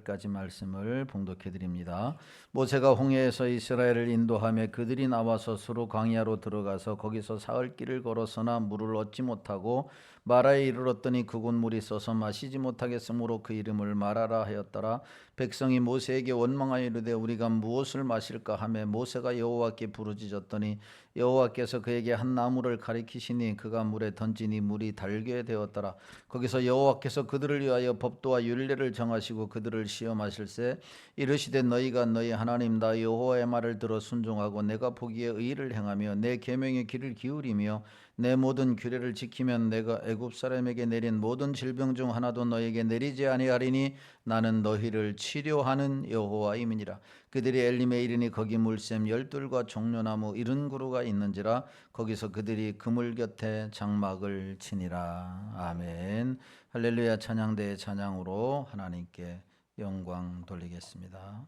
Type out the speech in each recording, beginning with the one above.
18절까지 말씀을 봉독해 드립니다. 모세가 홍해에서 이스라엘을 인도하며 그들이 나와서 수르 광야로 들어가서 거기서 사흘 길을 걸었으나 물을 얻지 못하고 마라에 이르렀더니 그곳 물이 써서 마시지 못하겠으므로 그 이름을 마라라 하였더라. 백성이 모세에게 원망하여 이르되 우리가 무엇을 마실까 하며 모세가 여호와께 부르짖었더니 여호와께서 그에게 한 나무를 가리키시니 그가 물에 던지니 물이 달게 되었더라. 거기서 여호와께서 그들을 위하여 법도와 율례를 정하시고 그들을 시험하실세 이르시되 너희가 너희 하나님 나 여호와의 말을 들어 순종하고 내가 보기에 의를 행하며 내 계명의 귀를 기울이며 내 모든 규례를 지키면 내가 애굽 사람에게 내린 모든 질병 중 하나도 너에게 내리지 아니하리니 나는 너희를 치료하는 여호와임이니라. 그들이 엘림에 이르니 거기 물샘 열둘과 종려나무 70그루가 있는지라. 거기서 그들이 그물 곁에 장막을 치니라. 아멘. 할렐루야. 찬양대의 찬양으로 하나님께 영광 돌리겠습니다.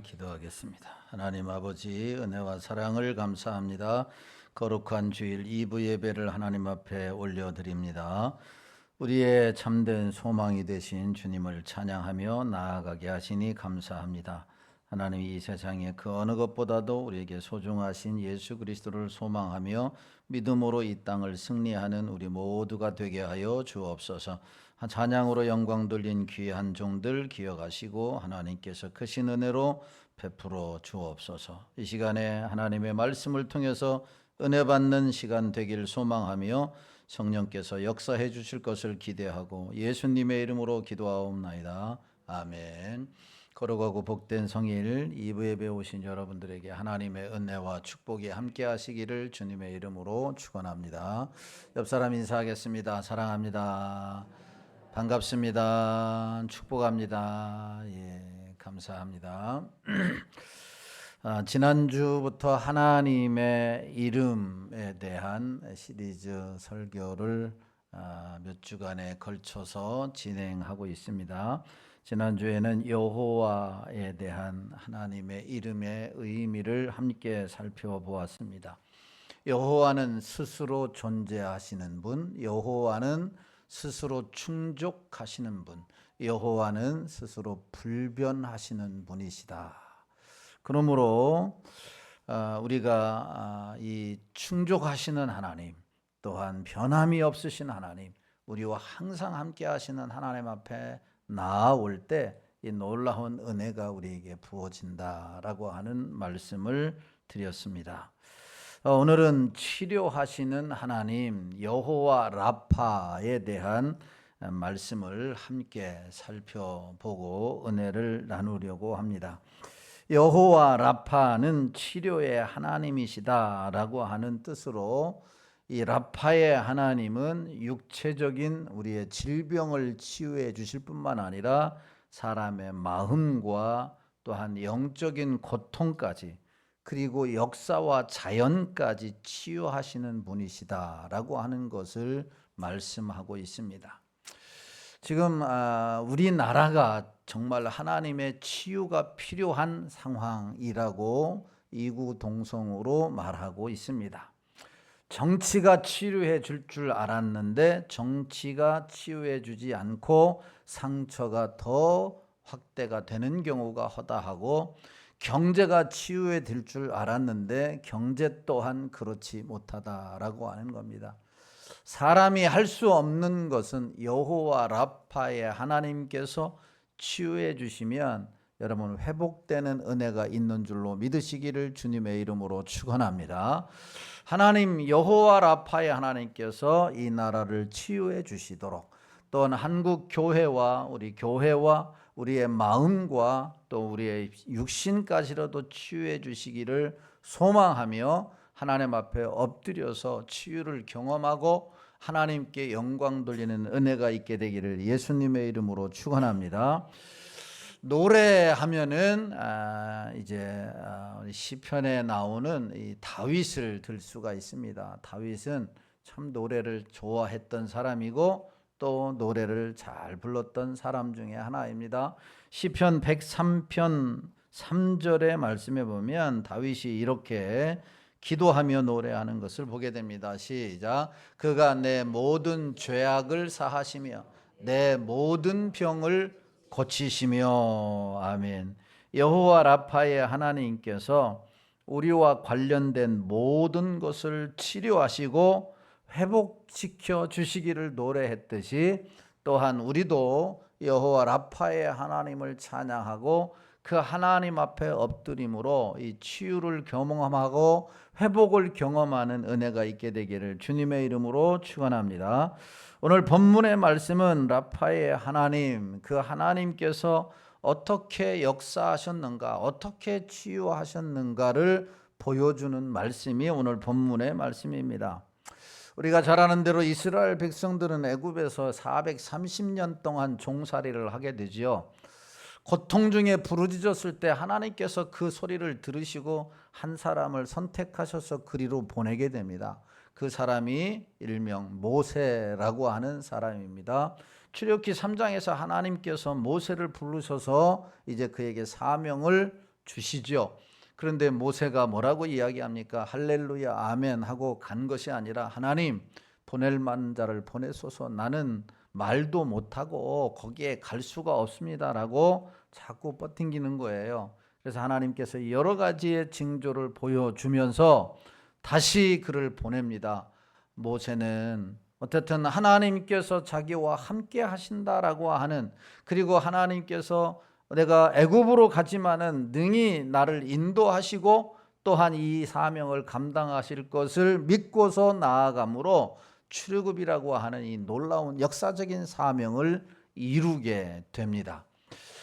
기도하겠습니다. 하나님 아버지 은혜와 사랑을 감사합니다. 거룩한 주일 2부 예배를 하나님 앞에 올려드립니다. 우리의 참된 소망이 되신 주님을 찬양하며 나아가게 하시니 감사합니다. 하나님 이 세상에 그 어느 것보다도 우리에게 소중하신 예수 그리스도를 소망하며 믿음으로 이 땅을 승리하는 우리 모두가 되게 하여 주옵소서. 찬양으로 영광 돌린 귀한 종들 기억하시고 하나님께서 크신 은혜로 베풀어 주옵소서. 이 시간에 하나님의 말씀을 통해서 은혜 받는 시간 되길 소망하며 성령께서 역사해 주실 것을 기대하고 예수님의 이름으로 기도하옵나이다. 아멘. 거룩하고 복된 성일 2부 예배 오신 여러분들에게 하나님의 은혜와 축복이 함께 하시기를 주님의 이름으로 축원합니다. 옆 사람 인사하겠습니다. 사랑합니다. 반갑습니다. 축복합니다. 예, 감사합니다. 지난주부터 하나님의 이름에 대한 시리즈 설교를 몇 주간에 걸쳐서 진행하고 있습니다. 지난주에는 여호와에 대한 하나님의 이름의 의미를 함께 살펴보았습니다. 여호와는 스스로 존재하시는 분, 여호와는 스스로 충족하시는 분, 여호와는 스스로 불변하시는 분이시다. 그러므로 우리가 이 충족하시는 하나님, 또한 변함이 없으신 하나님, 우리와 항상 함께 하시는 하나님 앞에 나아올 때 이 놀라운 은혜가 우리에게 부어진다라고 하는 말씀을 드렸습니다. 오늘은 치료하시는 하나님 여호와 라파에 대한 말씀을 함께 살펴보고 은혜를 나누려고 합니다. 여호와 라파는 치료의 하나님이시다라고 하는 뜻으로 이 라파의 하나님은 육체적인 우리의 질병을 치유해 주실 뿐만 아니라 사람의 마음과 또한 영적인 고통까지 그리고 역사와 자연까지 치유하시는 분이시다라고 하는 것을 말씀하고 있습니다. 지금 우리나라가 정말 하나님의 치유가 필요한 상황이라고 이구동성으로 말하고 있습니다. 정치가 치료해 줄 줄 알았는데 정치가 치유해 주지 않고 상처가 더 확대가 되는 경우가 허다하고, 경제가 치유해 될 줄 알았는데 경제 또한 그렇지 못하다라고 하는 겁니다. 사람이 할 수 없는 것은 여호와 라파의 하나님께서 치유해 주시면 여러분 회복되는 은혜가 있는 줄로 믿으시기를 주님의 이름으로 축원합니다. 하나님 여호와 라파의 하나님께서 이 나라를 치유해 주시도록, 또한 한국 교회와 우리 교회와 우리의 마음과 또 우리의 육신까지라도 치유해 주시기를 소망하며 하나님 앞에 엎드려서 치유를 경험하고 하나님께 영광 돌리는 은혜가 있게 되기를 예수님의 이름으로 축원합니다. 노래하면은 이제 시편에 나오는 이 다윗을 들 수가 있습니다. 다윗은 참 노래를 좋아했던 사람이고 또 노래를 잘 불렀던 사람 중에 하나입니다. 시편 103편 3절의 말씀에 보면 다윗이 이렇게 기도하며 노래하는 것을 보게 됩니다. 시작. 그가 내 모든 죄악을 사하시며 내 모든 병을 고치시며. 아멘. 여호와 라파의 하나님께서 우리와 관련된 모든 것을 치료하시고 회복시켜 주시기를 노래했듯이, 또한 우리도 여호와 라파의 하나님을 찬양하고 그 하나님 앞에 엎드림으로 이 치유를 경험하고 회복을 경험하는 은혜가 있게 되기를 주님의 이름으로 축원합니다. 오늘 본문의 말씀은 라파의 하나님, 그 하나님께서 어떻게 역사하셨는가, 어떻게 치유하셨는가를 보여주는 말씀이 오늘 본문의 말씀입니다. 우리가 잘 아는 대로 이스라엘 백성들은 애굽에서 430년 동안 종살이를 하게 되지요. 고통 중에 부르짖었을 때 하나님께서 그 소리를 들으시고 한 사람을 선택하셔서 그리로 보내게 됩니다. 그 사람이 일명 모세라고 하는 사람입니다. 출애굽기 3장에서 하나님께서 모세를 부르셔서 이제 그에게 사명을 주시죠. 그런데 모세가 뭐라고 이야기합니까? 할렐루야 아멘 하고 간 것이 아니라, 하나님 보낼 만한 자를 보내소서, 나는 말도 못하고 거기에 갈 수가 없습니다라고 자꾸 뻗팅기는 거예요. 그래서 하나님께서 여러 가지의 징조를 보여주면서 다시 그를 보냅니다. 모세는 어쨌든 하나님께서 자기와 함께 하신다라고 하는, 그리고 하나님께서 내가 애굽으로 가지만은 능히 나를 인도하시고 또한 이 사명을 감당하실 것을 믿고서 나아감으로 출애굽이라고 하는 이 놀라운 역사적인 사명을 이루게 됩니다.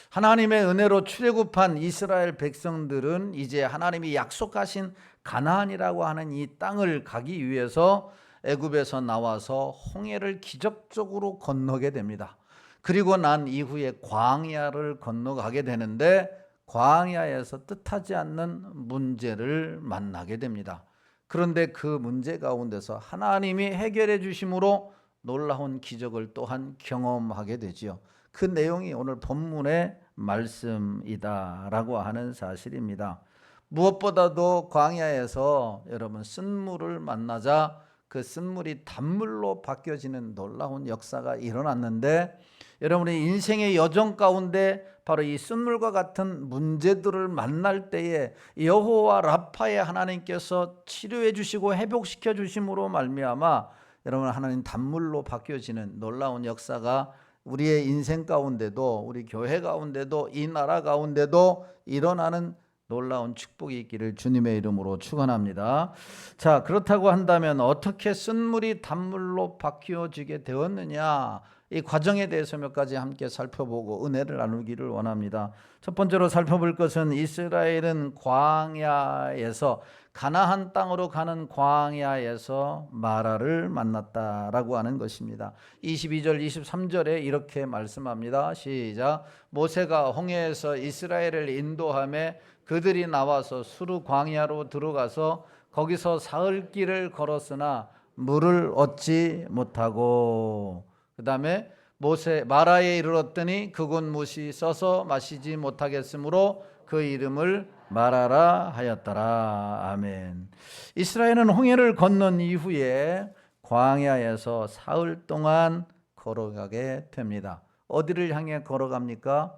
하나님의 은혜로 출애굽한 이스라엘 백성들은 이제 하나님이 약속하신 가나안이라고 하는 이 땅을 가기 위해서 애굽에서 나와서 홍해를 기적적으로 건너게 됩니다. 그리고 난 이후에 광야를 건너가게 되는데 광야에서 뜻하지 않는 문제를 만나게 됩니다. 그런데 그 문제 가운데서 하나님이 해결해 주심으로 놀라운 기적을 또한 경험하게 되지요. 그 내용이 오늘 본문의 말씀이다라고 하는 사실입니다. 무엇보다도 광야에서 여러분 쓴물을 만나자 그 쓴물이 단물로 바뀌어지는 놀라운 역사가 일어났는데, 여러분의 인생의 여정 가운데 바로 이 쓴물과 같은 문제들을 만날 때에 여호와 라파의 하나님께서 치료해 주시고 회복시켜 주심으로 말미암아 여러분 하나님 단물로 바뀌어지는 놀라운 역사가 우리의 인생 가운데도, 우리 교회 가운데도, 이 나라 가운데도 일어나는 놀라운 축복이 있기를 주님의 이름으로 축원합니다. 자, 그렇다고 한다면 어떻게 쓴물이 단물로 바뀌어지게 되었느냐, 이 과정에 대해서 몇 가지 함께 살펴보고 은혜를 나누기를 원합니다. 첫 번째로 살펴볼 것은 이스라엘은 광야에서, 가나안 땅으로 가는 광야에서 마라를 만났다라고 하는 것입니다. 22절 23절에 이렇게 말씀합니다. 시작. 모세가 홍해에서 이스라엘을 인도하며 그들이 나와서 수르 광야로 들어가서 거기서 사흘 길을 걸었으나 물을 얻지 못하고, 그 다음에 모세 마라에 이르렀더니 그곳 못이 써서 마시지 못하겠으므로 그 이름을 마라라 하였더라. 아멘. 이스라엘은 홍해를 건넌 이후에 광야에서 사흘 동안 걸어가게 됩니다. 어디를 향해 걸어갑니까?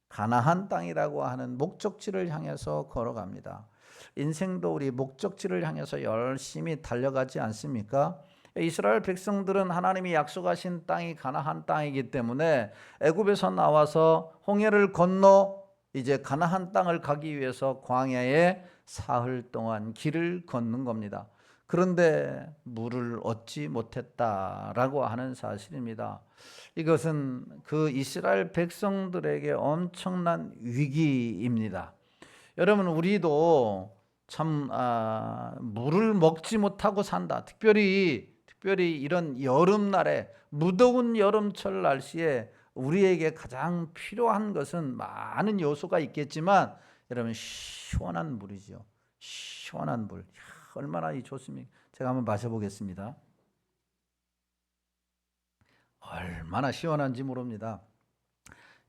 가나안 땅이라고 하는 목적지를 향해서 걸어갑니다. 인생도 우리 목적지를 향해서 열심히 달려가지 않습니까? 이스라엘 백성들은 하나님이 약속하신 땅이 가나안 땅이기 때문에 애굽에서 나와서 홍해를 건너 이제 가나안 땅을 가기 위해서 광야에 사흘 동안 길을 걷는 겁니다. 그런데 물을 얻지 못했다라고 하는 사실입니다. 이것은 그 이스라엘 백성들에게 엄청난 위기입니다. 여러분, 우리도 참 물을 먹지 못하고 산다. 특별히 이런 여름날에, 무더운 여름철 날씨에 우리에게 가장 필요한 것은 많은 요소가 있겠지만 여러분, 시원한 물이죠. 시원한 물. 얼마나 좋습니까? 제가 한번 마셔보겠습니다. 얼마나 시원한지 모릅니다.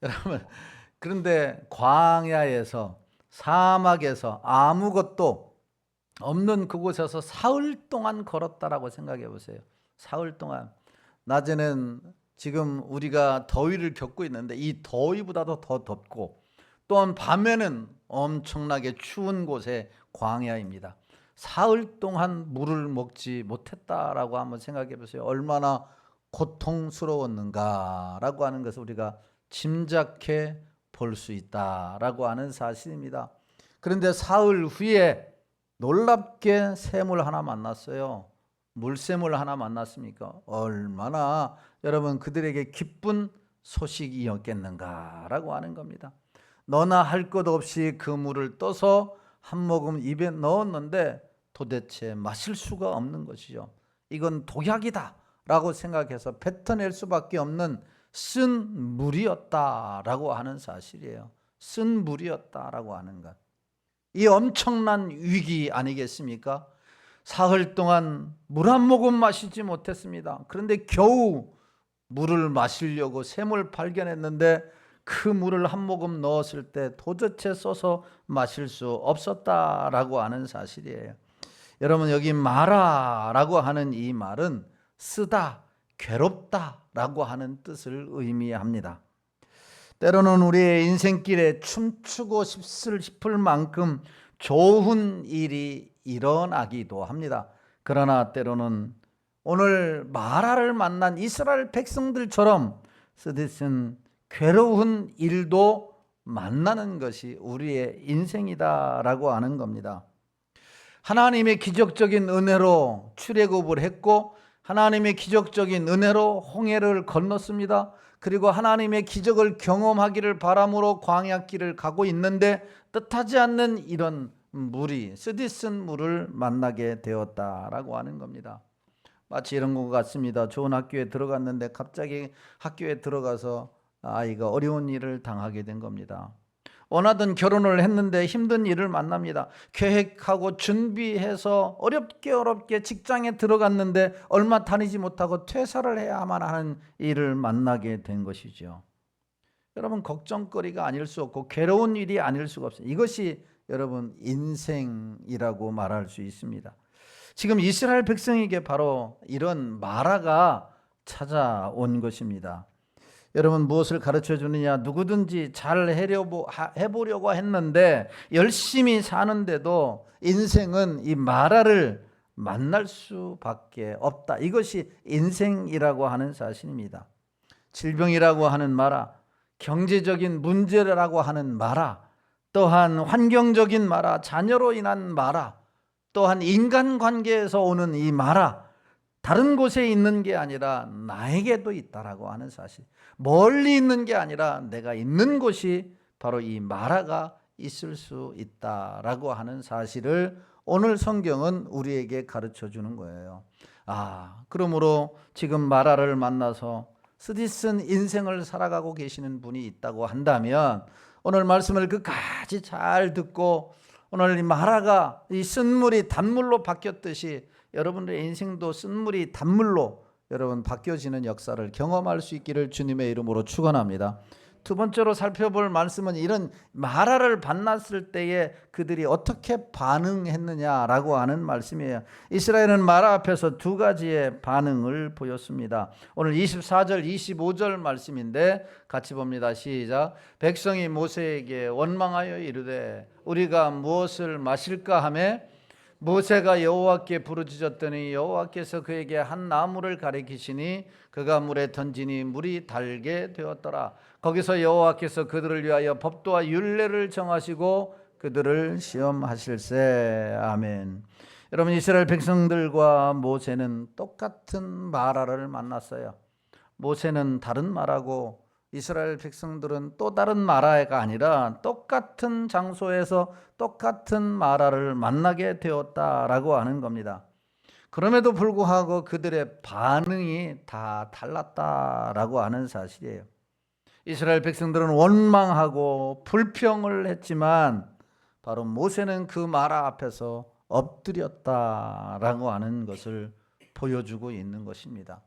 여러분, 그런데 광야에서, 사막에서 아무것도 없는 그곳에서 사흘 동안 걸었다라고 생각해 보세요. 사흘 동안. 낮에는 지금 우리가 더위를 겪고 있는데 이 더위보다도 더 덥고, 또한 밤에는 엄청나게 추운 곳에 광야입니다. 사흘 동안 물을 먹지 못했다라고 한번 생각해 보세요. 얼마나 고통스러웠는가라고 하는 것을 우리가 짐작해 볼 수 있다라고 하는 사실입니다. 그런데 사흘 후에 놀랍게 샘을 하나 만났어요. 물샘을 하나 만났습니까? 얼마나 여러분 그들에게 기쁜 소식이었겠는가라고 하는 겁니다. 너나 할 것 없이 그 물을 떠서 한 모금 입에 넣었는데 도대체 마실 수가 없는 것이죠. 이건 독약이다 라고 생각해서 뱉어낼 수밖에 없는 쓴 물이었다라고 하는 사실이에요. 쓴 물이었다라고 하는 것. 이 엄청난 위기 아니겠습니까? 사흘 동안 물 한 모금 마시지 못했습니다. 그런데 겨우 물을 마시려고 샘을 발견했는데 그 물을 한 모금 넣었을 때 도대체 써서 마실 수 없었다라고 하는 사실이에요. 여러분, 여기 마라라고 하는 이 말은 쓰다, 괴롭다라고 하는 뜻을 의미합니다. 때로는 우리의 인생길에 춤추고 싶을 만큼 좋은 일이 일어나기도 합니다. 그러나 때로는 오늘 마라를 만난 이스라엘 백성들처럼 쓰디쓴 괴로운 일도 만나는 것이 우리의 인생이다라고 하는 겁니다. 하나님의 기적적인 은혜로 출애굽을 했고 하나님의 기적적인 은혜로 홍해를 건넜습니다. 그리고 하나님의 기적을 경험하기를 바람으로 광야길을 가고 있는데 뜻하지 않는 이런 물이 쓰디쓴 물을 만나게 되었다라고 하는 겁니다. 마치 이런 것 같습니다. 좋은 학교에 들어갔는데 갑자기 학교에 들어가서 아이가 어려운 일을 당하게 된 겁니다. 원하던 결혼을 했는데 힘든 일을 만납니다. 계획하고 준비해서 어렵게 직장에 들어갔는데 얼마 다니지 못하고 퇴사를 해야만 하는 일을 만나게 된 것이죠. 여러분, 걱정거리가 아닐 수 없고 괴로운 일이 아닐 수가 없어요. 이것이 여러분 인생이라고 말할 수 있습니다. 지금 이스라엘 백성에게 바로 이런 마라가 찾아온 것입니다. 여러분, 무엇을 가르쳐 주느냐? 누구든지 잘 해보려고 했는데 열심히 사는데도 인생은 이 마라를 만날 수밖에 없다. 이것이 인생이라고 하는 사실입니다. 질병이라고 하는 마라, 경제적인 문제라고 하는 마라, 또한 환경적인 마라, 자녀로 인한 마라, 또한 인간관계에서 오는 이 마라, 다른 곳에 있는 게 아니라 나에게도 있다라고 하는 사실, 멀리 있는 게 아니라 내가 있는 곳이 바로 이 마라가 있을 수 있다라고 하는 사실을 오늘 성경은 우리에게 가르쳐 주는 거예요. 그러므로 지금 마라를 만나서 쓰디쓴 인생을 살아가고 계시는 분이 있다고 한다면 오늘 말씀을 끝까지 잘 듣고 오늘 이 마라가 이 쓴물이 단물로 바뀌었듯이 여러분의 인생도 쓴물이 단물로 여러분 바뀌어지는 역사를 경험할 수 있기를 주님의 이름으로 축원합니다. 두 번째로 살펴볼 말씀은 이런 마라를 만났을 때에 그들이 어떻게 반응했느냐라고 하는 말씀이에요. 이스라엘은 마라 앞에서 두 가지의 반응을 보였습니다. 오늘 24절 25절 말씀인데 같이 봅니다. 시작. 백성이 모세에게 원망하여 이르되 우리가 무엇을 마실까 하며 모세가 여호와께 부르짖었더니 여호와께서 그에게 한 나무를 가리키시니 그가 물에 던지니 물이 달게 되었더라. 거기서 여호와께서 그들을 위하여 법도와 율례를 정하시고 그들을 시험하실세. 아멘. 여러분, 이스라엘 백성들과 모세는 똑같은 마라를 만났어요. 모세는 다른 마라고 이스라엘 백성들은 또 다른 마라가 아니라 똑같은 장소에서 똑같은 마라를 만나게 되었다라고 하는 겁니다. 그럼에도 불구하고 그들의 반응이 다 달랐다라고 하는 사실이에요. 이스라엘 백성들은 원망하고 불평을 했지만 바로 모세는 그 마라 앞에서 엎드렸다라고 하는 것을 보여주고 있는 것입니다.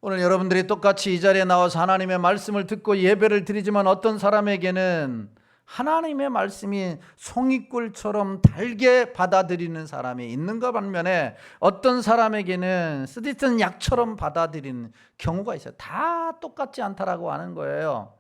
오늘 여러분들이 똑같이 이 자리에 나와서 하나님의 말씀을 듣고 예배를 드리지만 어떤 사람에게는 하나님의 말씀이 송이꿀처럼 달게 받아들이는 사람이 있는가 반면에 어떤 사람에게는 쓰디쓴 약처럼 받아들이는 경우가 있어요. 다 똑같지 않다라고 하는 거예요.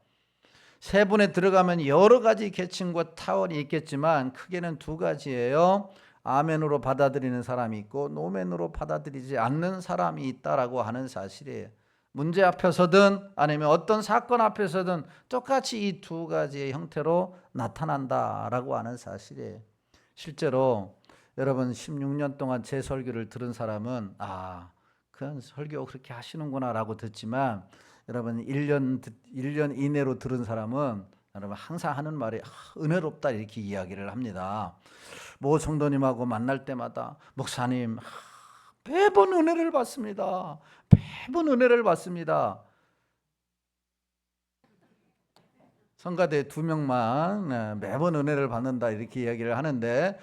세분에 들어가면 여러 가지 계층과 타원이 있겠지만 크게는 두 가지예요. 아멘으로 받아들이는 사람이 있고 노멘으로 받아들이지 않는 사람이 있다라고 하는 사실이에요. 문제 앞에서든 아니면 어떤 사건 앞에서든 똑같이 이 두 가지의 형태로 나타난다라고 하는 사실이에요. 실제로 여러분 16년 동안 제 설교를 들은 사람은 그냥 설교 그렇게 하시는구나 라고 듣지만 여러분 1년 이내로 들은 사람은 여러분 항상 하는 말이 은혜롭다 이렇게 이야기를 합니다. 모 성도님하고 만날 때마다 목사님 매번 은혜를 받습니다. 매번 은혜를 받습니다. 성가대 2명만 매번 은혜를 받는다 이렇게 이야기를 하는데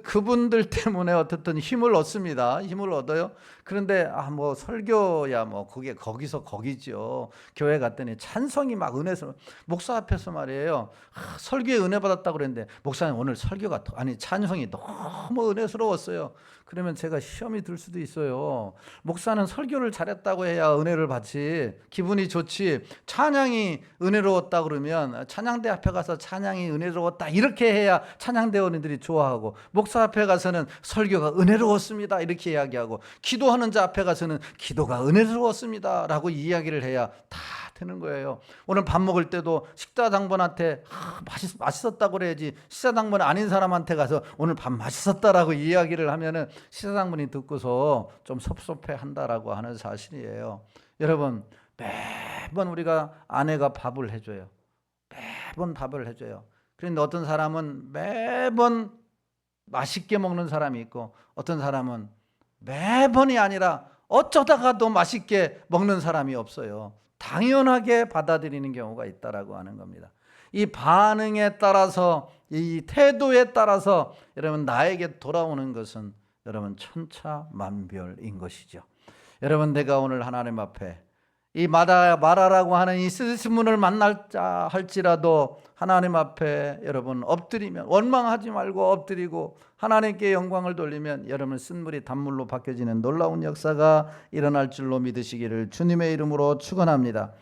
그분들 때문에 어떻든 힘을 얻습니다. 힘을 얻어요. 그런데 뭐 설교야 뭐 그게 거기죠. 교회 갔더니 찬성이 막 은혜서 목사 앞에서 말이에요. 설교에 은혜 받았다고 그랬는데 목사님 오늘 설교가 찬송이 너무 은혜스러웠어요. 그러면 제가 시험이 들 수도 있어요. 목사는 설교를 잘했다고 해야 은혜를 받지, 기분이 좋지, 찬양이 은혜로웠다 그러면 찬양대 앞에 가서 찬양이 은혜로웠다 이렇게 해야 찬양대원들이 좋아하고, 목사 앞에 가서는 설교가 은혜로웠습니다 이렇게 이야기하고, 기도하는 자 앞에 가서는 기도가 은혜로웠습니다 라고 이야기를 해야 다 되는 거예요. 오늘 밥 먹을 때도 식사당번한테 맛있었다고 그래야지, 식사당번 아닌 사람한테 가서 오늘 밥 맛있었다라고 이야기를 하면은 식사당번이 듣고서 좀 섭섭해 한다라고 하는 사실이에요. 여러분, 매번 우리가 아내가 밥을 해줘요. 매번 밥을 해줘요. 그런데 어떤 사람은 매번 맛있게 먹는 사람이 있고, 어떤 사람은 매번이 아니라 어쩌다가도 맛있게 먹는 사람이 없어요. 당연하게 받아들이는 경우가 있다라고 하는 겁니다. 이 반응에 따라서, 이 태도에 따라서 여러분 나에게 돌아오는 것은 여러분 천차만별인 것이죠. 여러분, 내가 오늘 하나님 앞에 이 마라라고 하는 이 쓰신 분을 만날자 할지라도 하나님 앞에 여러분 엎드리면, 원망하지 말고 엎드리고 하나님께 영광을 돌리면 여러분 쓴물이 단물로 바뀌어지는 놀라운 역사가 일어날 줄로 믿으시기를 주님의 이름으로 축원합니다.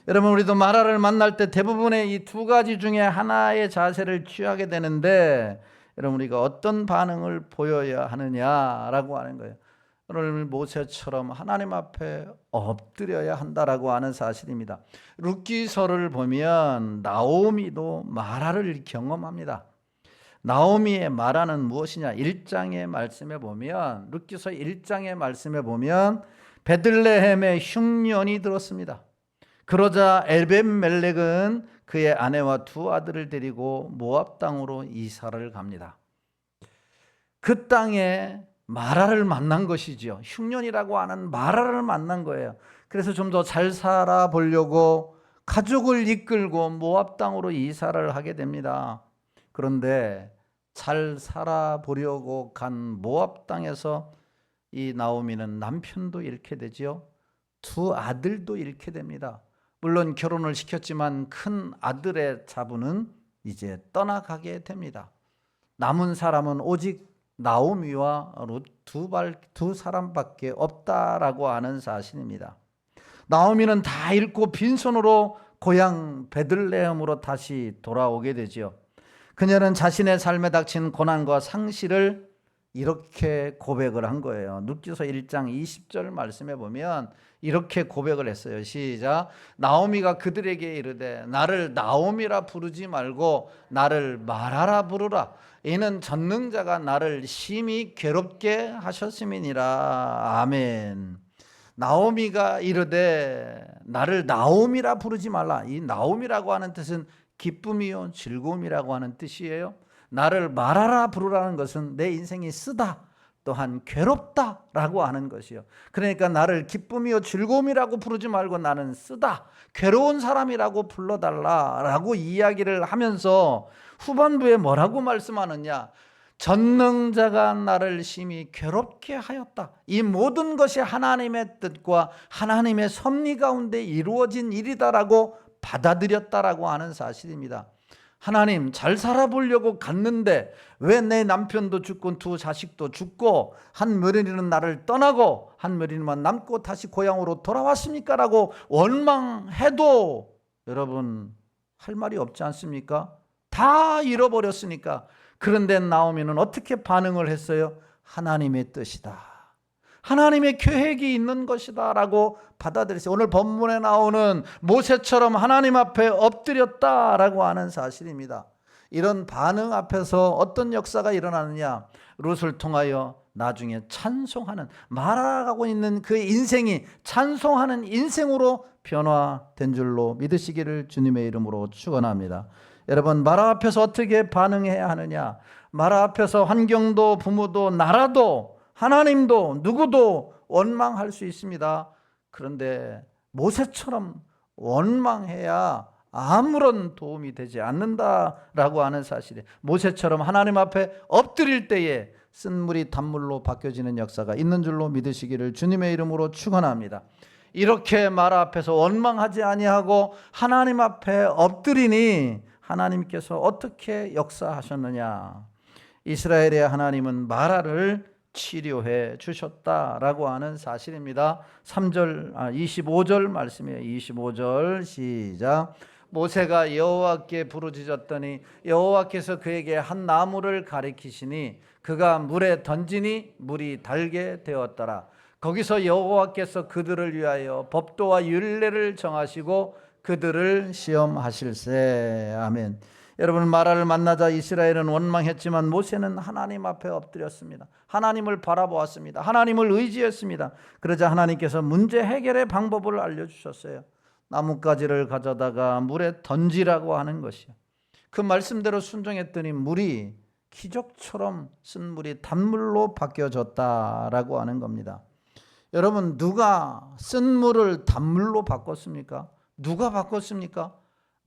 여러분, 우리도 마라를 만날 때 대부분의 이 두 가지 중에 하나의 자세를 취하게 되는데, 여러분 우리가 어떤 반응을 보여야 하느냐라고 하는 거예요. 오늘 모세처럼 하나님 앞에 엎드려야 한다라고 하는 사실입니다. 룻기서를 보면 나오미도 마라를 경험합니다. 나오미의 마라는 무엇이냐? 1장의 말씀에 보면, 룻기서 1장의 말씀에 보면 베들레헴에 흉년이 들었습니다. 그러자 엘벤멜렉은 그의 아내와 두 아들을 데리고 모압 땅으로 이사를 갑니다. 그 땅에 마라를 만난 것이죠. 흉년이라고 하는 마라를 만난 거예요. 그래서 좀 더 잘 살아보려고 가족을 이끌고 모압 땅으로 이사를 하게 됩니다. 그런데 잘 살아보려고 간 모압 땅에서 이 나오미는 남편도 잃게 되죠. 두 아들도 잃게 됩니다. 물론 결혼을 시켰지만 큰 아들의 자부는 이제 떠나가게 됩니다. 남은 사람은 오직 나오미와 룻 두 사람밖에 없다라고 하는 사실입니다. 나오미는 다 잃고 빈손으로 고향 베들레헴으로 다시 돌아오게 되죠. 그녀는 자신의 삶에 닥친 고난과 상실을 이렇게 고백을 한 거예요. 룻기서 1장 20절 말씀에 보면 이렇게 고백을 했어요. 시작. 나오미가 그들에게 이르되 나를 나오미라 부르지 말고 나를 마라라 부르라. 이는 전능자가 나를 심히 괴롭게 하셨음이니라. 아멘. 나오미가 이르되 나를 나오미라 부르지 말라. 이 나오미라고 하는 뜻은 기쁨이요 즐거움이라고 하는 뜻이에요. 나를 마라라 부르라는 것은 내 인생이 쓰다, 또한 괴롭다라고 하는 것이요. 그러니까 나를 기쁨이요 즐거움이라고 부르지 말고 나는 쓰다, 괴로운 사람이라고 불러달라라고 이야기를 하면서 후반부에 뭐라고 말씀하느냐? 전능자가 나를 심히 괴롭게 하였다. 이 모든 것이 하나님의 뜻과 하나님의 섭리 가운데 이루어진 일이다라고 받아들였다라고 하는 사실입니다. 하나님, 잘 살아보려고 갔는데 왜 내 남편도 죽고 두 자식도 죽고 한 며느리는 나를 떠나고 한 며느리만 남고 다시 고향으로 돌아왔습니까? 라고 원망해도 여러분 할 말이 없지 않습니까? 다 잃어버렸으니까. 그런데 나오미는 어떻게 반응을 했어요? 하나님의 뜻이다, 하나님의 계획이 있는 것이다 라고 받아들였어요. 오늘 본문에 나오는 모세처럼 하나님 앞에 엎드렸다라고 하는 사실입니다. 이런 반응 앞에서 어떤 역사가 일어나느냐? 룻을 통하여 나중에 찬송하는, 말아가고 있는 그 인생이 찬송하는 인생으로 변화된 줄로 믿으시기를 주님의 이름으로 축원합니다. 여러분, 마라 앞에서 어떻게 반응해야 하느냐? 마라 앞에서 환경도 부모도 나라도 하나님도 누구도 원망할 수 있습니다. 그런데 모세처럼 원망해야 아무런 도움이 되지 않는다라고 하는 사실이에요. 모세처럼 하나님 앞에 엎드릴 때에 쓴물이 단물로 바뀌어지는 역사가 있는 줄로 믿으시기를 주님의 이름으로 축원합니다. 이렇게 마라 앞에서 원망하지 아니하고 하나님 앞에 엎드리니 하나님께서 어떻게 역사하셨느냐? 이스라엘의 하나님은 마라를 치료해 주셨다라고 하는 사실입니다. 25절 말씀이에요. 25절 시작. 모세가 여호와께 부르짖었더니 여호와께서 그에게 한 나무를 가리키시니 그가 물에 던지니 물이 달게 되었더라. 거기서 여호와께서 그들을 위하여 법도와 율례를 정하시고 그들을 시험하실세. 아멘. 여러분, 마라를 만나자 이스라엘은 원망했지만 모세는 하나님 앞에 엎드렸습니다. 하나님을 바라보았습니다. 하나님을 의지했습니다. 그러자 하나님께서 문제 해결의 방법을 알려주셨어요. 나뭇가지를 가져다가 물에 던지라고 하는 것이요. 그 말씀대로 순종했더니 물이 기적처럼 쓴 물이 단물로 바뀌어졌다라고 하는 겁니다. 여러분, 누가 쓴 물을 단물로 바꿨습니까? 누가 바꿨습니까?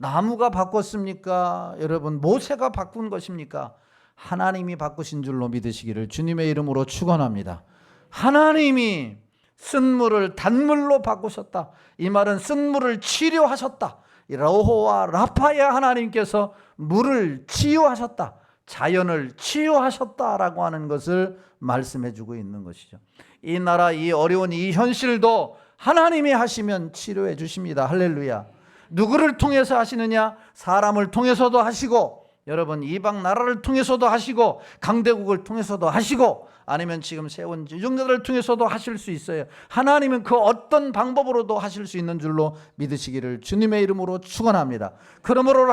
나무가 바꿨습니까? 여러분, 모세가 바꾼 것입니까? 하나님이 바꾸신 줄로 믿으시기를 주님의 이름으로 축원합니다. 하나님이 쓴 물을 단물로 바꾸셨다. 이 말은 쓴 물을 치료하셨다. 여호와 라파의 하나님께서 물을 치유하셨다. 자연을 치유하셨다라고 하는 것을 말씀해 주고 있는 것이죠. 이 나라, 이 어려운 이 현실도 하나님이 하시면 치료해 주십니다. 할렐루야. 누구를 통해서 하시느냐? 사람을 통해서도 하시고, 여러분, 이방 나라를 통해서도 하시고, 강대국을 통해서도 하시고, 아니면 지금 세운 지중자들을 통해서도 하실 수 있어요. 하나님은 그 어떤 방법으로도 하실 수 있는 줄로 믿으시기를 주님의 이름으로 축원합니다. 그러므로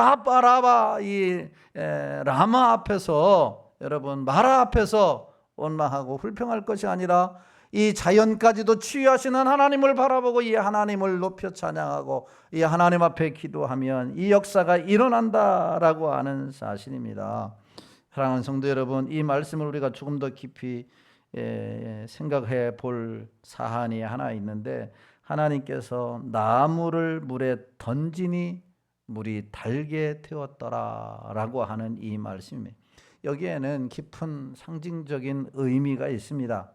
라마 앞에서, 여러분, 마라 앞에서 원망하고 불평할 것이 아니라 이 자연까지도 치유하시는 하나님을 바라보고 이 하나님을 높여 찬양하고 이 하나님 앞에 기도하면 이 역사가 일어난다라고 하는 사실입니다. 사랑하는 성도 여러분, 이 말씀을 우리가 조금 더 깊이 생각해 볼 사안이 하나 있는데, 하나님께서 나무를 물에 던지니 물이 달게 되었더라라고 하는 이 말씀입니다. 여기에는 깊은 상징적인 의미가 있습니다.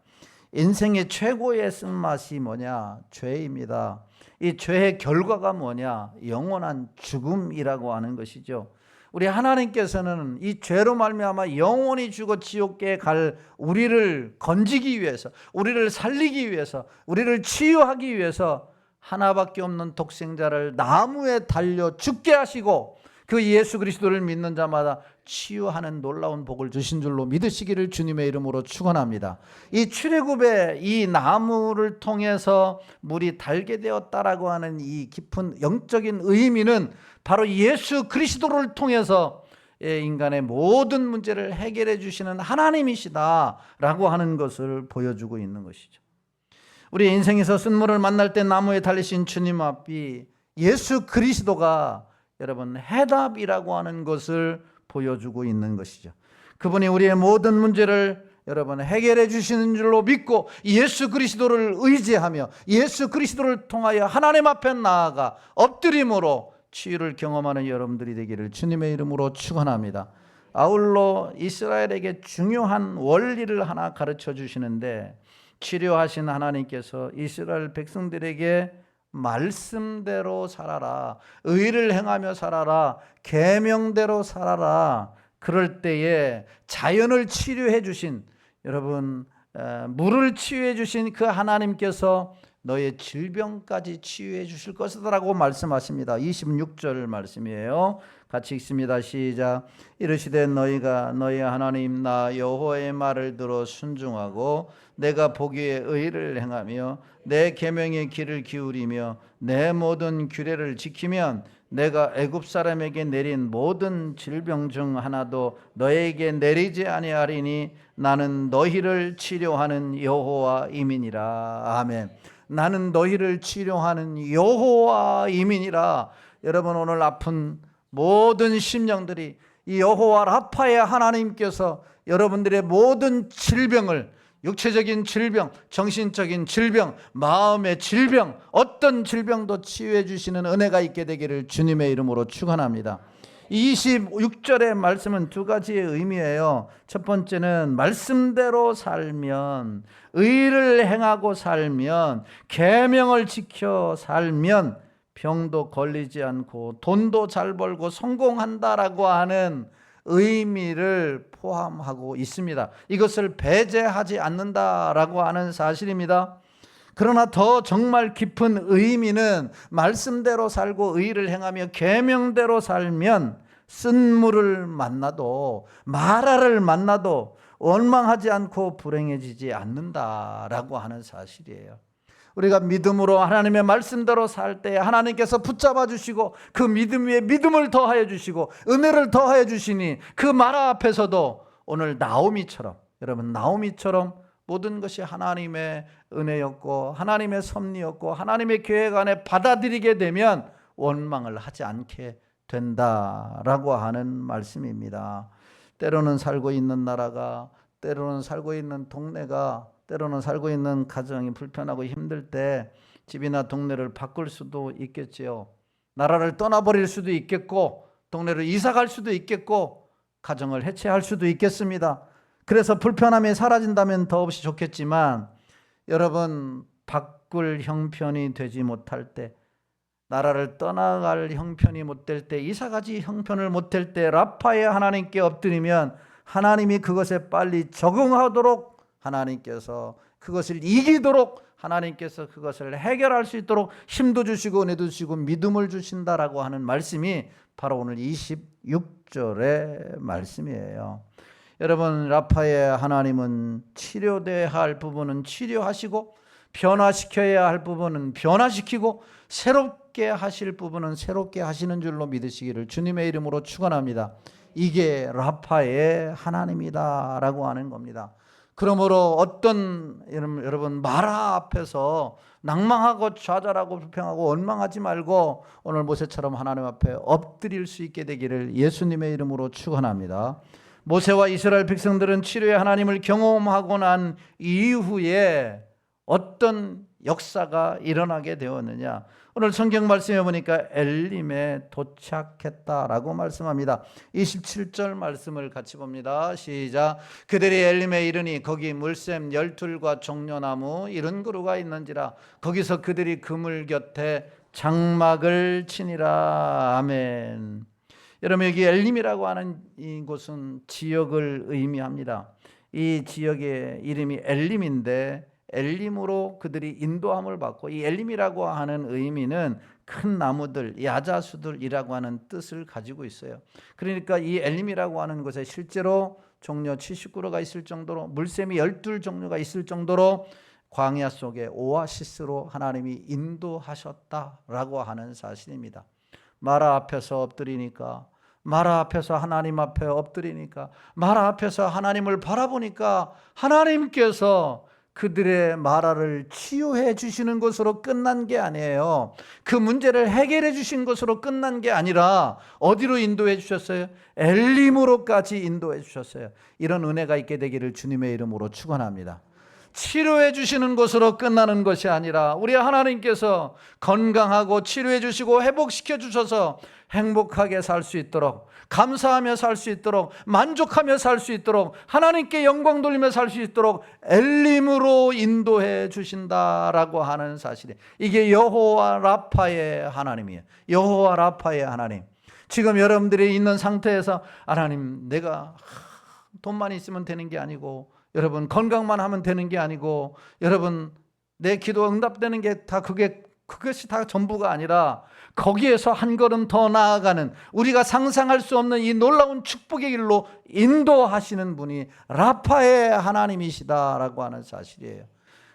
인생의 최고의 쓴맛이 뭐냐? 죄입니다. 이 죄의 결과가 뭐냐? 영원한 죽음이라고 하는 것이죠. 우리 하나님께서는 이 죄로 말미암아 영원히 죽어 지옥에 갈 우리를 건지기 위해서, 우리를 살리기 위해서, 우리를 치유하기 위해서 하나밖에 없는 독생자를 나무에 달려 죽게 하시고 그 예수 그리스도를 믿는 자마다 치유하는 놀라운 복을 주신 줄로 믿으시기를 주님의 이름으로 축원합니다. 이 출애굽의 이 나무를 통해서 물이 달게 되었다라고 하는 이 깊은 영적인 의미는 바로 예수 그리스도를 통해서 인간의 모든 문제를 해결해 주시는 하나님이시다라고 하는 것을 보여주고 있는 것이죠. 우리 인생에서 쓴물을 만날 때 나무에 달리신 주님 앞이 예수 그리스도가 여러분 해답이라고 하는 것을 보여주고 있는 것이죠. 그분이 우리의 모든 문제를 여러분 해결해 주시는 줄로 믿고 예수 그리스도를 의지하며 예수 그리스도를 통하여 하나님 앞에 나아가 엎드림으로 치유를 경험하는 여러분들이 되기를 주님의 이름으로 축원합니다. 아울러 이스라엘에게 중요한 원리를 하나 가르쳐 주시는데, 치료하신 하나님께서 이스라엘 백성들에게 말씀대로 살아라, 의를 행하며 살아라, 계명대로 살아라. 그럴 때에 자연을 치료해 주신, 여러분 물을 치유해 주신 그 하나님께서 너의 질병까지 치유해 주실 것이라고 말씀하십니다. 26절 말씀이에요. 같이 읽습니다. 시작. 이르시되 너희가 너희 하나님 나 여호와의 말을 들어 순종하고 내가 보기에 의를 행하며 내 계명의 귀를 기울이며 내 모든 규례를 지키면 내가 애굽 사람에게 내린 모든 질병 중 하나도 너에게 내리지 아니하리니 나는 너희를 치료하는 여호와임이니라. 아멘. 나는 너희를 치료하는 여호와임이니라. 여러분, 오늘 아픈 모든 심령들이 이 여호와 라파의 하나님께서 여러분들의 모든 질병을, 육체적인 질병, 정신적인 질병, 마음의 질병, 어떤 질병도 치유해 주시는 은혜가 있게 되기를 주님의 이름으로 축원합니다. 26절의 말씀은 두 가지의 의미예요. 첫 번째는 말씀대로 살면, 의를 행하고 살면, 계명을 지켜 살면 병도 걸리지 않고 돈도 잘 벌고 성공한다라고 하는 의미를 포함하고 있습니다. 이것을 배제하지 않는다라고 하는 사실입니다. 그러나 더 정말 깊은 의미는 말씀대로 살고 의를 행하며 계명대로 살면 쓴물을 만나도 마라를 만나도 원망하지 않고 불행해지지 않는다라고 하는 사실이에요. 우리가 믿음으로 하나님의 말씀대로 살 때 하나님께서 붙잡아 주시고 그 믿음 위에 믿음을 더하여 주시고 은혜를 더하여 주시니 그 마라 앞에서도 오늘 나오미처럼, 여러분 나오미처럼 모든 것이 하나님의 은혜였고 하나님의 섭리였고 하나님의 계획 안에 받아들이게 되면 원망을 하지 않게 된다라고 하는 말씀입니다. 때로는 살고 있는 나라가, 때로는 살고 있는 동네가, 때로는 살고 있는 가정이 불편하고 힘들 때 집이나 동네를 바꿀 수도 있겠지요. 나라를 떠나버릴 수도 있겠고 동네를 이사갈 수도 있겠고 가정을 해체할 수도 있겠습니다. 그래서 불편함이 사라진다면 더없이 좋겠지만 여러분, 바꿀 형편이 되지 못할 때, 나라를 떠나갈 형편이 못 될 때, 이사가지 형편을 못 될 때 라파의 하나님께 엎드리면 하나님이 그것에 빨리 적응하도록 하나님께서 그것을 이기도록 하나님께서 그것을 해결할 수 있도록 힘도 주시고 은혜도 주시고 믿음을 주신다라고 하는 말씀이 바로 오늘 26절의 말씀이에요. 여러분, 라파의 하나님은 치료돼야 할 부분은 치료하시고 변화시켜야 할 부분은 변화시키고 새롭게 하실 부분은 새롭게 하시는 줄로 믿으시기를 주님의 이름으로 축원합니다. 이게 라파의 하나님이다 라고 하는 겁니다. 그러므로 어떤 여러분 마라 앞에서 낭망하고 좌절하고 불평하고 원망하지 말고 오늘 모세처럼 하나님 앞에 엎드릴 수 있게 되기를 예수님의 이름으로 축원합니다. 모세와 이스라엘 백성들은 치료의 하나님을 경험하고 난 이후에 어떤 역사가 일어나게 되었느냐? 오늘 성경 말씀에 보니까 엘림에 도착했다라고 말씀합니다. 27절 말씀을 같이 봅니다. 시작. 그들이 엘림에 이르니 거기 물샘 12과 종려나무 70그루가 있는지라 거기서 그들이 그물 곁에 장막을 치니라. 아멘. 여러분, 여기 엘림이라고 하는 이곳은 지역을 의미합니다. 이 지역의 이름이 엘림인데 엘림으로 그들이 인도함을 받고, 이 엘림이라고 하는 의미는 큰 나무들, 야자수들이라고 하는 뜻을 가지고 있어요. 그러니까 이 엘림이라고 하는 곳에 실제로 종려 70그루가 있을 정도로, 물샘이 12종류가 있을 정도로 광야 속에 오아시스로 하나님이 인도하셨다라고 하는 사실입니다. 마라 앞에서 엎드리니까, 마라 앞에서 하나님 앞에 엎드리니까, 마라 앞에서 하나님을 바라보니까 하나님께서 그들의 마라를 치유해 주시는 것으로 끝난 게 아니에요. 그 문제를 해결해 주신 것으로 끝난 게 아니라 어디로 인도해 주셨어요? 엘림으로까지 인도해 주셨어요. 이런 은혜가 있게 되기를 주님의 이름으로 축원합니다. 치료해 주시는 것으로 끝나는 것이 아니라 우리 하나님께서 건강하고 치료해 주시고 회복시켜 주셔서 행복하게 살 수 있도록, 감사하며 살 수 있도록, 만족하며 살 수 있도록, 하나님께 영광 돌리며 살 수 있도록 엘림으로 인도해 주신다라고 하는 사실이, 이게 여호와 라파의 하나님이에요. 여호와 라파의 하나님. 지금 여러분들이 있는 상태에서 하나님, 내가 돈만 있으면 되는 게 아니고, 여러분 건강만 하면 되는 게 아니고, 여러분 내 기도 응답되는 게 다 그것이 다 전부가 아니라 거기에서 한 걸음 더 나아가는, 우리가 상상할 수 없는 이 놀라운 축복의 길로 인도하시는 분이 라파의 하나님이시다라고 하는 사실이에요.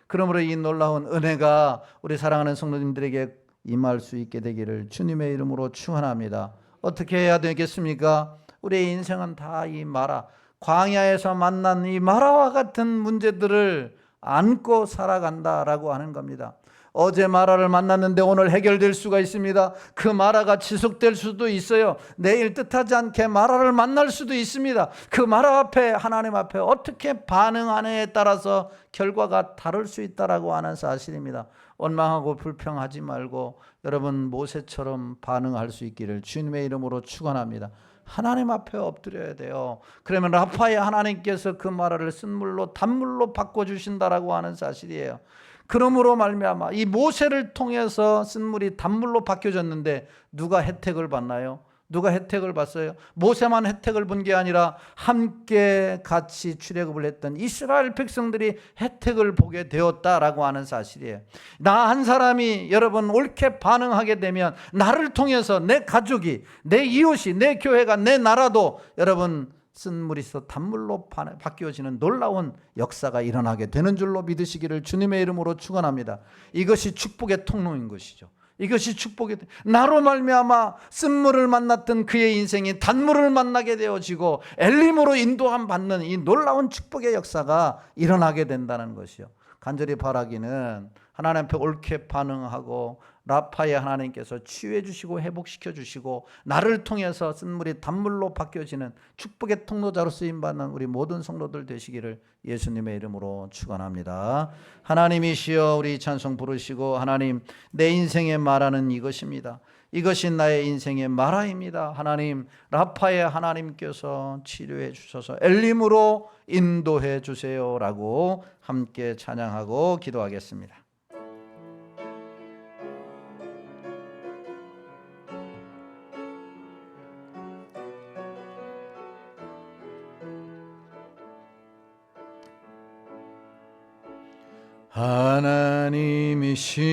그러므로 이 놀라운 은혜가 우리 사랑하는 성도님들에게 임할 수 있게 되기를 주님의 이름으로 축원합니다. 어떻게 해야 되겠습니까? 우리의 인생은 다 이 마라, 광야에서 만난 이 마라와 같은 문제들을 안고 살아간다라고 하는 겁니다. 어제 마라를 만났는데 오늘 해결될 수가 있습니다. 그 마라가 지속될 수도 있어요. 내일 뜻하지 않게 마라를 만날 수도 있습니다. 그 마라 앞에, 하나님 앞에 어떻게 반응하느냐에 따라서 결과가 다를 수 있다라고 하는 사실입니다. 원망하고 불평하지 말고 여러분 모세처럼 반응할 수 있기를 주님의 이름으로 축원합니다. 하나님 앞에 엎드려야 돼요. 그러면 라파의 하나님께서 그 마라를 쓴물로 단물로 바꿔주신다라고 하는 사실이에요. 그러므로 말미암아 이 모세를 통해서 쓴물이 단물로 바뀌어졌는데 누가 혜택을 받나요? 누가 혜택을 봤어요? 모세만 혜택을 본 게 아니라 함께 같이 출애굽을 했던 이스라엘 백성들이 혜택을 보게 되었다라고 하는 사실이에요. 나 한 사람이 여러분 옳게 반응하게 되면 나를 통해서 내 가족이, 내 이웃이, 내 교회가, 내 나라도 여러분 쓴물에서 단물로 바뀌어지는 놀라운 역사가 일어나게 되는 줄로 믿으시기를 주님의 이름으로 축원합니다. 이것이 축복의 통로인 것이죠. 이것이 축복이 나로 말미암아 쓴물을 만났던 그의 인생이 단물을 만나게 되어지고 엘림으로 인도함 받는 이 놀라운 축복의 역사가 일어나게 된다는 것이요. 간절히 바라기는 하나님 앞에 옳게 반응하고 라파의 하나님께서 치유해 주시고 회복시켜 주시고 나를 통해서 쓴물이 단물로 바뀌어지는 축복의 통로자로 쓰임받는 우리 모든 성도들 되시기를 예수님의 이름으로 축원합니다. 하나님이시여 우리 찬송 부르시고 하나님 내 인생의 마라는 이것입니다. 이것이 나의 인생의 마라입니다. 하나님 라파의 하나님께서 치료해 주셔서 엘림으로 인도해 주세요라고 함께 찬양하고 기도하겠습니다.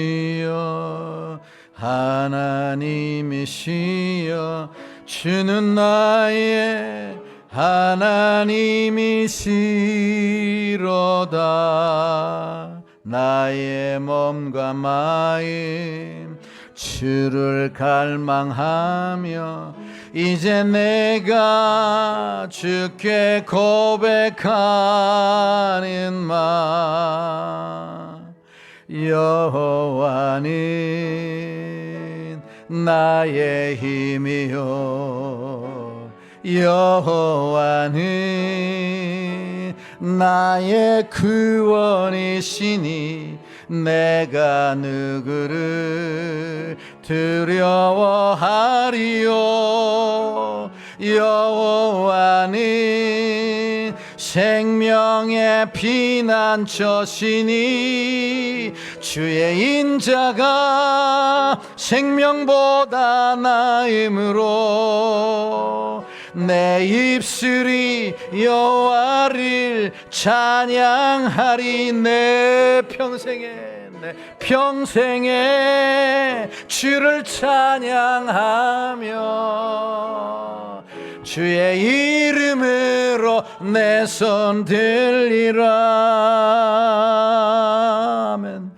하나님이시여 하나님이시여 주는 나의 하나님이시로다. 나의 몸과 마음 주를 갈망하며 이제 내가 주께 고백하는 마 여호와는 나의 힘이요 여호와는 나의 구원이시니 내가 누구를 두려워하리요 여호와는 생명의 피난처시니 주의 인자가 생명보다 나음으로 내 입술이 여호와를 찬양하리. 내 평생에 주를 찬양하며 주의 이름으로 내 손 들리라. 아멘.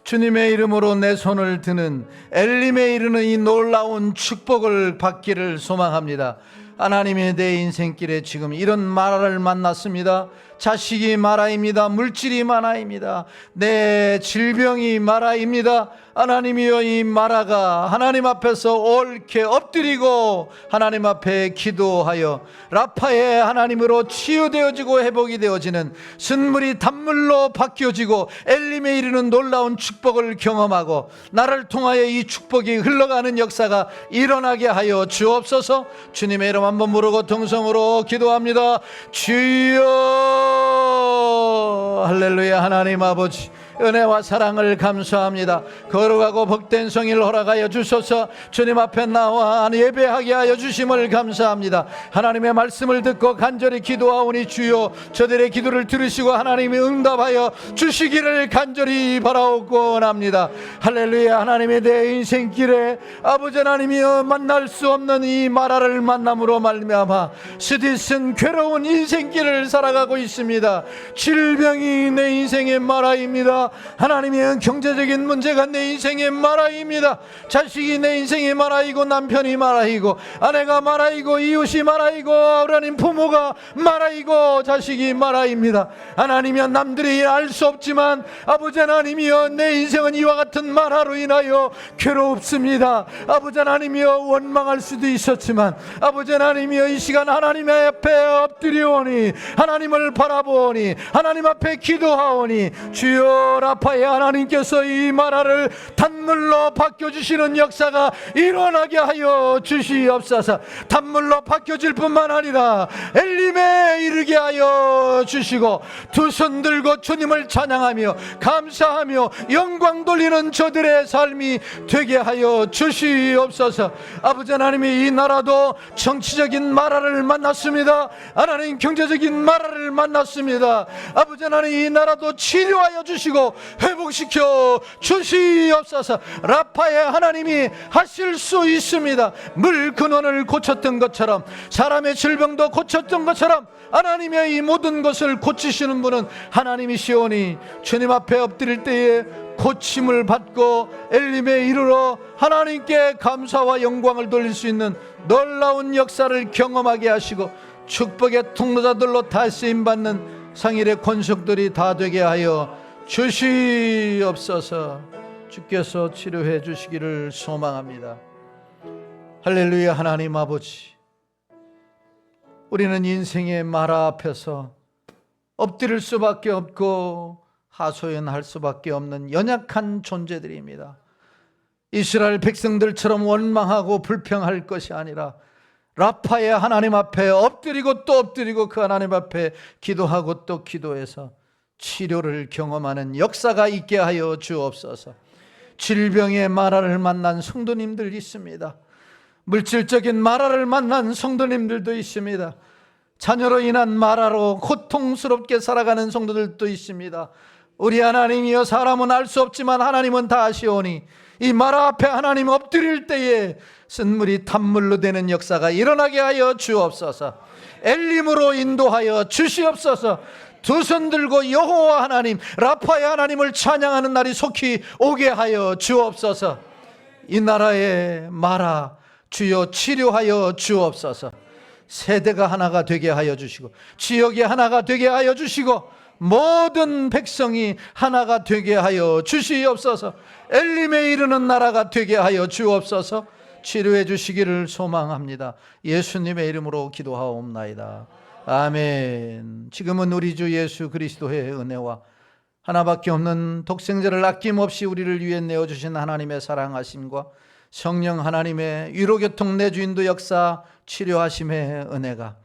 주님의 이름으로 내 손을 드는 엘림에 이르는 이 놀라운 축복을 받기를 소망합니다. 하나님이 내 인생길에 지금 이런 마라를 만났습니다. 자식이 마라입니다. 물질이 마라입니다. 내 질병이 마라입니다. 하나님이여 이 마라가 하나님 앞에서 옳게 엎드리고 하나님 앞에 기도하여 라파의 하나님으로 치유되어지고 회복이 되어지는 쓴물이 단물로 바뀌어지고 엘림에 이르는 놀라운 축복을 경험하고 나를 통하여 이 축복이 흘러가는 역사가 일어나게 하여 주옵소서. 주님의 이름 한번 부르고 통성으로 기도합니다. 주여 할렐루야. 하나님 아버지 은혜와 사랑을 감사합니다. 거룩하고 복된 성일을 허락하여 주소서. 주님 앞에 나와 예배하게 하여 주심을 감사합니다. 하나님의 말씀을 듣고 간절히 기도하오니 주여 저들의 기도를 들으시고 하나님이 응답하여 주시기를 간절히 바라옵고 원합니다. 할렐루야. 하나님의 내 인생길에 아버지 하나님이여 만날 수 없는 이 마라를 만남으로 말미암아 스디쓴 괴로운 인생길을 살아가고 있습니다. 질병이 내 인생의 마라입니다. 하나님의 경제적인 문제가 내 인생의 마라입니다. 자식이 내 인생의 마라이고 남편이 마라이고 아내가 마라이고 이웃이 마라이고 하나님 부모가 마라이고 자식이 마라입니다. 하나님이여 남들이 알 수 없지만 아버지 하나님이여 내 인생은 이와 같은 마라로 인하여 괴롭습니다. 아버지 하나님이여 원망할 수도 있었지만 아버지 하나님이여 이 시간 하나님의 앞에 엎드려오니 하나님을 바라보니 하나님 앞에 기도하오니 주여 주여, 라파의 하나님께서 이 마라를 단물로 바뀌어주시는 역사가 일어나게 하여 주시옵소서. 단물로 바뀌어질 뿐만 아니라 엘림에 이르게 하여 주시고, 두 손 들고 주님을 찬양하며 감사하며 영광 돌리는 저들의 삶이 되게 하여 주시옵소서. 아버지 하나님이 이 나라도 정치적인 마라를 만났습니다. 하나님, 경제적인 마라를 만났습니다. 아버지 하나님, 이 나라도 치료하여 주시고 회복시켜 주시옵소서. 라파의 하나님이 하실 수 있습니다. 물 근원을 고쳤던 것처럼, 사람의 질병도 고쳤던 것처럼 하나님의 이 모든 것을 고치시는 분은 하나님이시오니, 주님 앞에 엎드릴 때에 고침을 받고 엘림에 이르러 하나님께 감사와 영광을 돌릴 수 있는 놀라운 역사를 경험하게 하시고, 축복의 통로자들로 다 쓰임받는 상일의 권속들이 다 되게 하여 주시옵소서. 주께서 치료해 주시기를 소망합니다. 할렐루야. 하나님 아버지, 우리는 인생의 마라 앞에서 엎드릴 수밖에 없고 하소연할 수밖에 없는 연약한 존재들입니다. 이스라엘 백성들처럼 원망하고 불평할 것이 아니라 라파의 하나님 앞에 엎드리고 또 엎드리고 그 하나님 앞에 기도하고 또 기도해서 치료를 경험하는 역사가 있게 하여 주옵소서. 질병의 마라를 만난 성도님들 있습니다. 물질적인 마라를 만난 성도님들도 있습니다. 자녀로 인한 마라로 고통스럽게 살아가는 성도들도 있습니다. 우리 하나님이여, 사람은 알 수 없지만 하나님은 다 아시오니, 이 마라 앞에 하나님 엎드릴 때에 쓴물이 단물로 되는 역사가 일어나게 하여 주옵소서. 엘림으로 인도하여 주시옵소서. 두 손 들고 여호와 하나님, 라파의 하나님을 찬양하는 날이 속히 오게 하여 주옵소서. 이 나라의 마라 주여 치료하여 주옵소서. 세대가 하나가 되게 하여 주시고, 지역이 하나가 되게 하여 주시고, 모든 백성이 하나가 되게 하여 주시옵소서. 엘림에 이르는 나라가 되게 하여 주옵소서. 치료해 주시기를 소망합니다. 예수님의 이름으로 기도하옵나이다. 아멘. 지금은 우리 주 예수 그리스도의 은혜와 하나밖에 없는 독생자를 아낌없이 우리를 위해 내어주신 하나님의 사랑하심과 성령 하나님의 위로교통 내주인도 역사 치료하심의 은혜가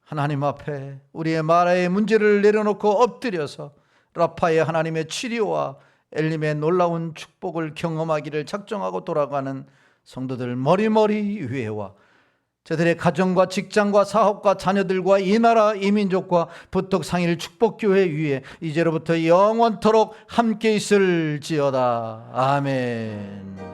하나님 앞에 우리의 마라의 문제를 내려놓고 엎드려서 라파의 하나님의 치료와 엘림의 놀라운 축복을 경험하기를 작정하고 돌아가는 성도들 머리머리 위에와 저들의 가정과 직장과 사업과 자녀들과 이 나라 이 민족과 부톡 상일 축복교회 위에 이제로부터 영원토록 함께 있을지어다. 아멘.